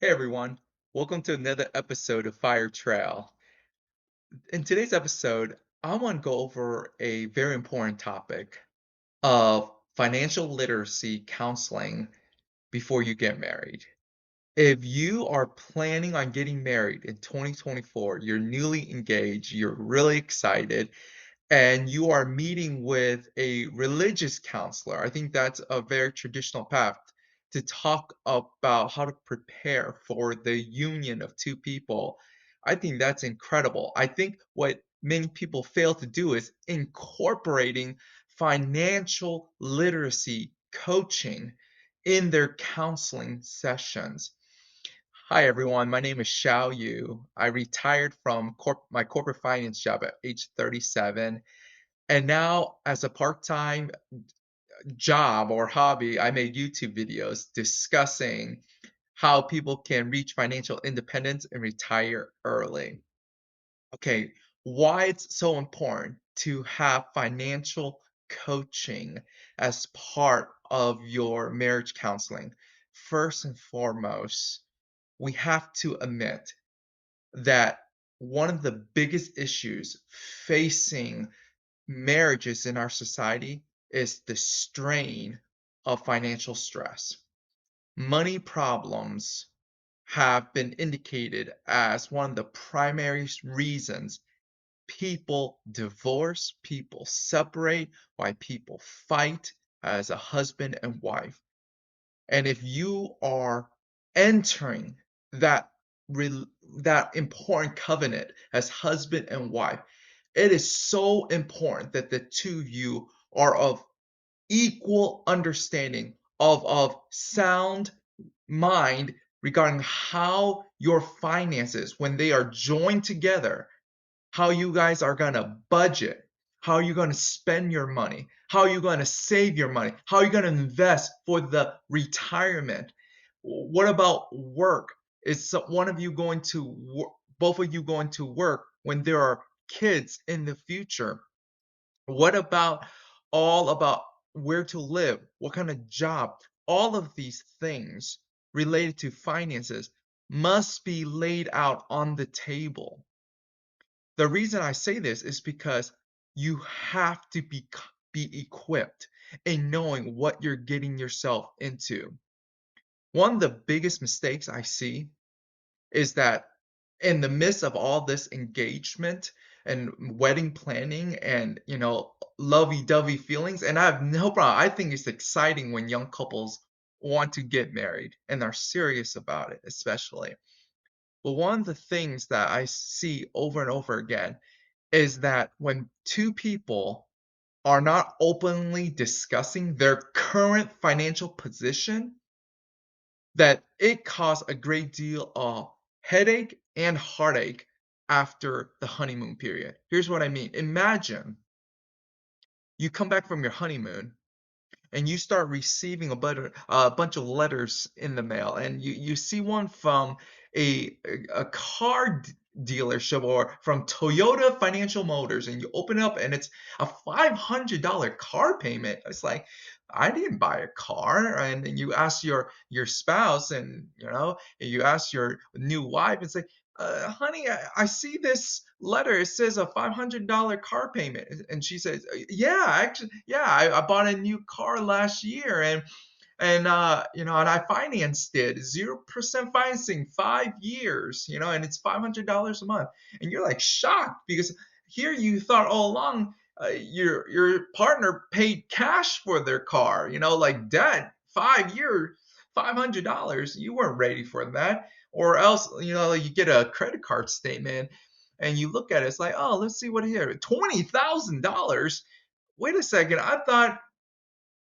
Hey everyone, welcome to another episode of Fire Trail. In today's episode, I want to go over a very important topic of financial literacy counseling before you get married. If you are planning on getting married in 2024, you're newly engaged, you're really excited, and you are meeting with a religious counselor. I think that's a very traditional path to talk about how to prepare for the union of two people. I think that's incredible. I think what many people fail to do is incorporating financial literacy coaching in their counseling sessions. Hi everyone, my name is Xiao Yu. I retired from my corporate finance job at age 37, and now, as a part-time job or hobby, I made YouTube videos discussing how people can reach financial independence and retire early. Okay, why it's so important to have financial coaching as part of your marriage counseling. First and foremost, we have to admit that one of the biggest issues facing marriages in our society is the strain of financial stress. Money problems have been indicated as one of the primary reasons people divorce, people separate, why people fight as a husband and wife. And if you are entering that that important covenant as husband and wife, it is so important that the two of you are of equal understanding of sound mind regarding how your finances, when they are joined together, how you guys are going to budget, how you're going to spend your money, how you're going to save your money, how you're going to invest for the retirement. What about work? Is one of you going to both of you going to work when there are kids in the future? What about all about where to live? What kind of job? All of these things related to finances must be laid out on the table. The reason I say this is because you have to be equipped in knowing what you're getting yourself into. One of the biggest mistakes I see is that in the midst of all this engagement and wedding planning and, lovey-dovey feelings, and I have no problem. I think it's exciting when young couples want to get married and are serious about it, especially. But one of the things that I see over and over again is that when two people are not openly discussing their current financial position, that it caused a great deal of headache and heartache after the honeymoon period. Here's what I mean. Imagine you come back from your honeymoon and you start receiving a bunch of letters in the mail, and you see one from a car dealership or from Toyota Financial Motors, and you open it up and it's a $500 car payment. It's like, I didn't buy a car. And then you ask your spouse, and you ask your new wife, it's like, honey, I see this letter. It says a $500 car payment. And she says, yeah, actually, yeah, I bought a new car last year, and I financed it 0% financing, 5 years, and it's $500 a month. And you're like shocked because here you thought all along your partner paid cash for their car, like debt, 5 years, $500. You weren't ready for that. Or else, like you get a credit card statement and you look at it, it's like, oh, let's see what here, $20,000. Wait a second, I thought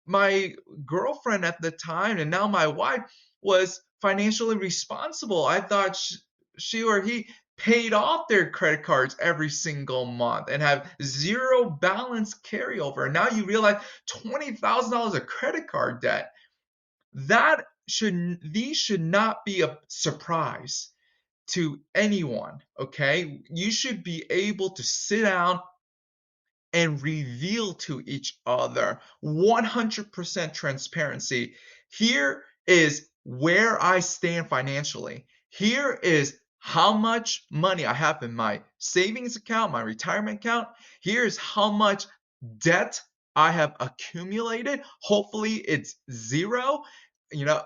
my girlfriend at the time, and now my wife, was financially responsible. I thought she or he paid off their credit cards every single month and have zero balance carryover. And now you realize $20,000 of credit card debt. These should not be a surprise to anyone, okay? You should be able to sit down and reveal to each other 100% transparency. Here is where I stand financially. Here is how much money I have in my savings account, my retirement account. Here's how much debt I have accumulated. Hopefully, it's zero. You know,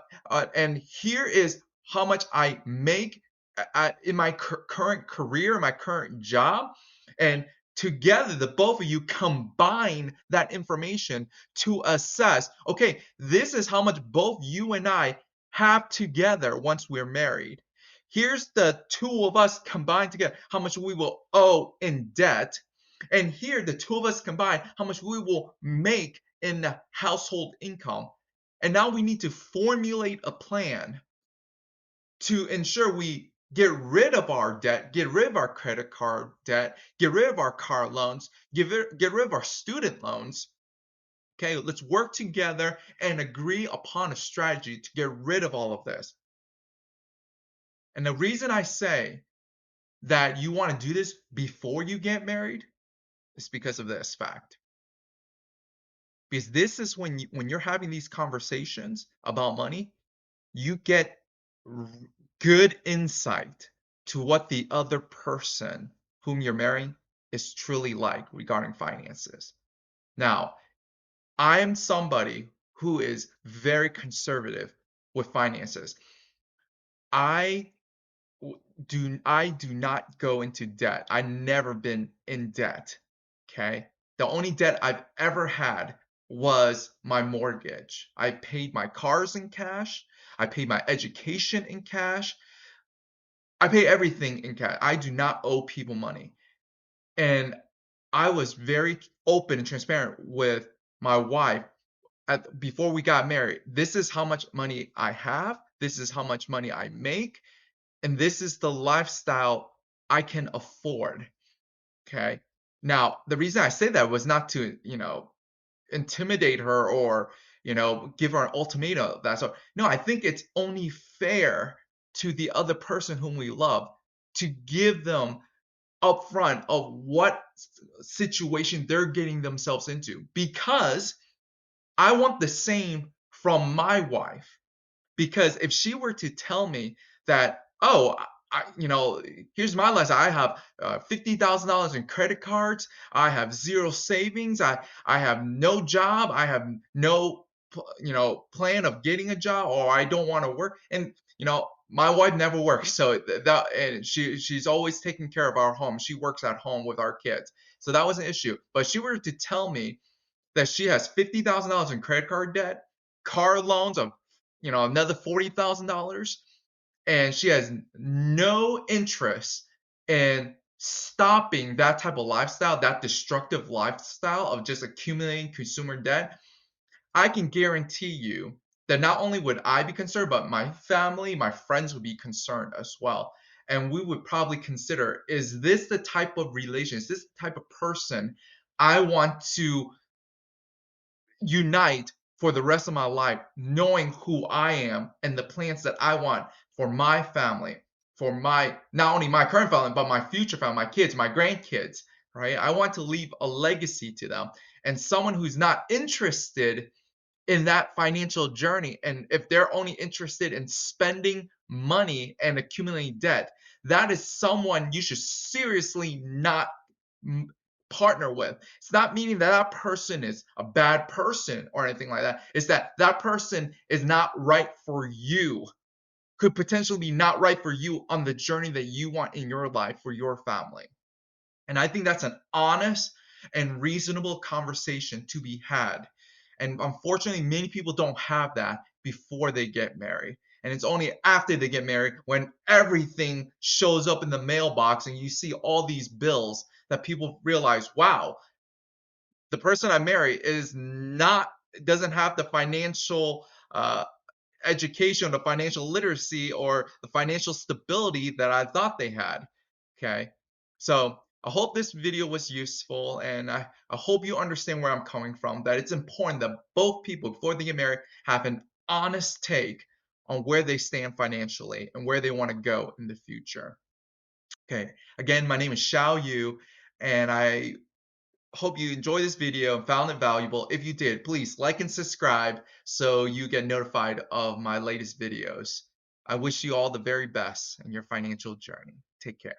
and here is how much I make in my current career, my current job, and together the both of you combine that information to assess, okay, this is how much both you and I have together once we're married. Here's the two of us combined together, how much we will owe in debt. And here, the two of us combined, how much we will make in the household income. And now we need to formulate a plan to ensure we get rid of our debt, get rid of our credit card debt, get rid of our car loans, get rid of our student loans. Okay, let's work together and agree upon a strategy to get rid of all of this. And the reason I say that you want to do this before you get married is because of this fact. Because this is when you're having these conversations about money, you get r- good insight to what the other person whom you're marrying is truly like regarding finances. Now, I am somebody who is very conservative with finances. I I do not go into debt. I've never been in debt. Okay. The only debt I've ever had was my mortgage. I paid my cars in cash. I paid my education in cash. I pay everything in cash. I do not owe people money. And I was very open and transparent with my wife before we got married. This is how much money I have. This is how much money I make. And this is the lifestyle I can afford. Okay. Now, the reason I say that was not to, intimidate her or, give her an ultimatum. That's all. No, I think it's only fair to the other person whom we love to give them upfront of what situation they're getting themselves into, because I want the same from my wife. Because if she were to tell me that, oh, here's my lesson. I have $50,000 in credit cards. I have zero savings. I have no job. I have no, plan of getting a job, or I don't want to work. And my wife never works, so that and she's always taking care of our home. She works at home with our kids, so that was an issue. But she were to tell me that she has $50,000 in credit card debt, car loans of, another $40,000, and she has no interest in stopping that type of lifestyle, that destructive lifestyle of just accumulating consumer debt. I can guarantee you that not only would I be concerned, but my family, my friends would be concerned as well. And we would probably consider, is this the type of relation, is this the type of person I want to unite for the rest of my life, knowing who I am and the plans that I want for my family, for my not only my current family, but my future family, my kids, my grandkids, right? I want to leave a legacy to them. And someone who's not interested in that financial journey, and if they're only interested in spending money and accumulating debt, that is someone you should seriously not partner with. It's not meaning that that person is a bad person or anything like that. It's that that person is not right for you, could potentially be not right for you on the journey that you want in your life for your family. And I think that's an honest and reasonable conversation to be had. And unfortunately, many people don't have that before they get married. And it's only after they get married, when everything shows up in the mailbox and you see all these bills, that people realize, wow, the person I marry is not, doesn't have the financial education, the financial literacy, or the financial stability that I thought they had. Okay. So I hope this video was useful, and I hope you understand where I'm coming from, that it's important that both people, before they get married, have an honest take on where they stand financially and where they want to go in the future. Okay. Again, my name is Xiao Yu, and I hope you enjoyed this video and found it valuable. If you did, please like and subscribe so you get notified of my latest videos. I wish you all the very best in your financial journey. Take care.